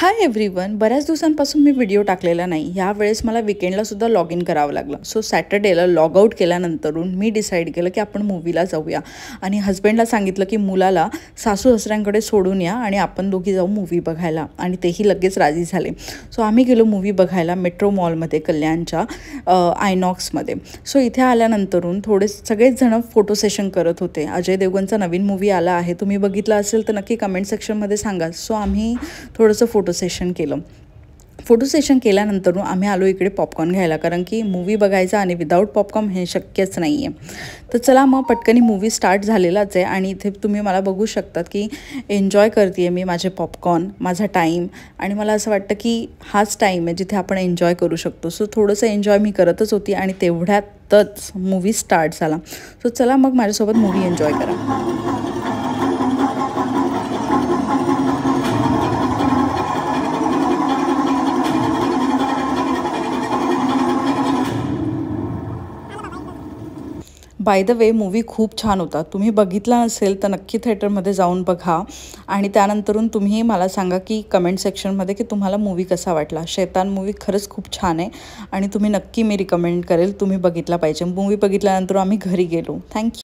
Hi everyone, बऱ्याच दिवसांपासून मी video टाकलेला नाही. यावेळेस मला वीकेंडला सुद्धा लॉग इन करावं लागलं. सो सॅटर्डेला लॉग आउट केल्यानंतरून मी डिसाईड केलं की आपण मूवीला जाऊया आणि हस्बंडला सांगितलं की मुलाला सासू सासऱ्यांकडे सोडून या आणि आपण दोघी जाऊ मूवी बघायला, आणि तेही लगेच राजी झाले. सो आम्ही गेलो मूवी बघायला मेट्रो मॉलमध्ये, कल्याणच्या आयनॉक्समध्ये. सो इथे आल्यानंतरून सगळेच जण फोटो सेशन करत होते. अजय देवगणचा नवीन मूवी आला आहे, तुम्ही बघितला असेल तर नक्की कमेंट सेक्शनमध्ये सांगा. सो आम्ही थोडंसं फोटो सेशन केलं. फोटो सेशन केल्यानंतर आम्ही आलो इकडे पॉपकॉर्न घ्यायला, कारण की मूवी बघायचा आणि विदाऊट पॉपकॉर्न हे शक्यच नाही आहे. तर चला मग पटकन मूवी स्टार्ट झालेलाच आहे आणि इथे तुम्ही मला बघू शकतात की एन्जॉय करते आहे मी माझे पॉपकॉर्न, माझा टाईम. आणि मला असं वाटतं की हाच टाईम आहे जिथे आपण एन्जॉय करू शकतो. सो थोडंसं एन्जॉय मी करतच होती आणि तेवढ्यातच मूवी स्टार्ट झाला. सो चला मग माझ्यासोबत मूवी एन्जॉय करा. बाय द वे, मूवी खूप छान होता. तुम्ही बघितला नसेल तर नक्की थिएटरमध्ये जाऊन बघा आणि त्यानंतरून तुम्ही मला सांगा की कमेंट सेक्शनमध्ये की तुम्हाला मूवी कसा वाटला. शैतान मूवी खरंच खूप छान आहे आणि तुम्ही नक्की मी रिकमेंड करेल तुम्ही बघितला पाहिजे. मूवी बघितल्यानंतर आम्ही घरी गेलो. थँक्यू.